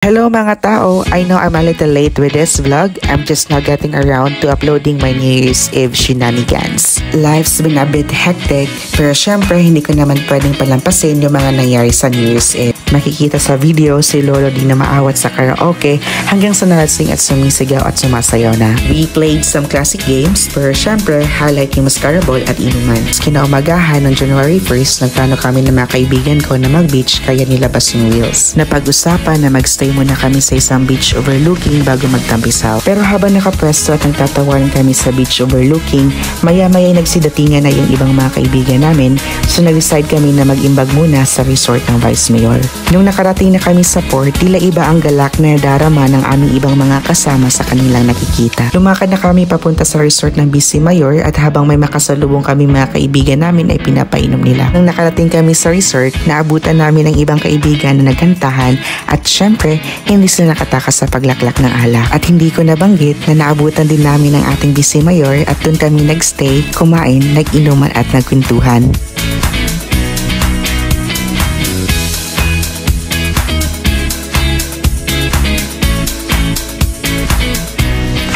Hello mga tao, I know I'm a little late with this vlog. I'm just now getting around to uploading my New Year's Eve shenanigans. Life's been a bit hectic, pero syempre hindi ko naman pwedeng palampasin yung mga nangyari sa New Year's Eve. Makikita sa video si Lolo di na maawat sa karaoke hanggang sa nalasing at sumisigaw at sumasayaw na. We played some classic games, pero syempre highlight yung mascara ball at inuman. Kinaumagahan ng January 1st, nagplano kami ng mga kaibigan ko na mag-beach kaya nilabas yung wheels. Napag-usapan na magstay muna kami sa isang beach overlooking bago magtampisaw. Pero habang nakapwesto at nagtatawanan kami sa beach overlooking, maya-maya nagsidatingan na yung ibang mga kaibigan namin, so nag-decide kami na mag-imbag muna sa resort ng Vice Mayor. Nung nakarating na kami sa port, tila iba ang galak na darama ng aming ibang mga kasama sa kanilang nakikita. Lumakad na kami papunta sa resort ng Vice Mayor at habang may makasalubong kami mga kaibigan namin ay pinapainom nila. Nung nakarating kami sa resort, naabutan namin ang ibang kaibigan na nagkantahan at syempre, hindi sila nakatakas sa paglaklak ng alak. At hindi ko nabanggit na naabutan din namin ang ating Vice Mayor at doon kami nagstay, kumain, nag-inuman at nagkwentuhan.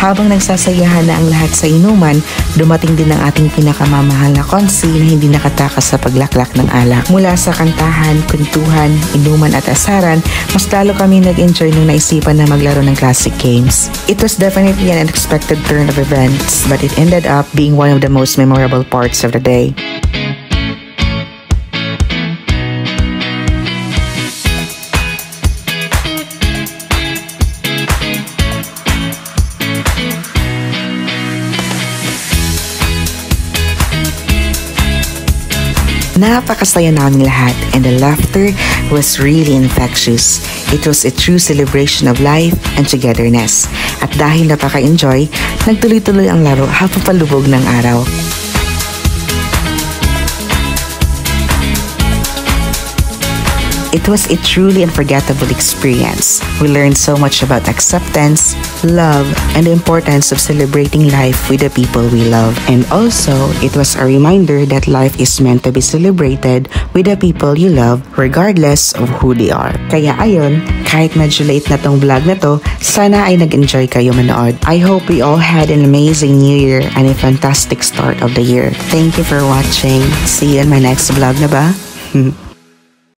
Habang nagsasayahan na ang lahat sa inuman, dumating din ang ating pinakamamahal na konsi na hindi nakatakas sa paglaklak ng alak. Mula sa kantahan, kwentuhan, inuman at asaran, mas lalo kami nag-enjoy nung naisipan na maglaro ng classic games. It was definitely an unexpected turn of events, but it ended up being one of the most memorable parts of the day. Napakasaya namin lahat and the laughter was really infectious. It was a true celebration of life and togetherness. At dahil napaka-enjoy, nagtuloy-tuloy ang laro habang palubog ng araw. It was a truly unforgettable experience. We learned so much about acceptance, love, and the importance of celebrating life with the people we love. And also, it was a reminder that life is meant to be celebrated with the people you love regardless of who they are. Kaya ayon, kahit medyo late na tong vlog na to, sana ay nag-enjoy kayo manood. I hope we all had an amazing New Year and a fantastic start of the year. Thank you for watching. See you in my next vlog na ba?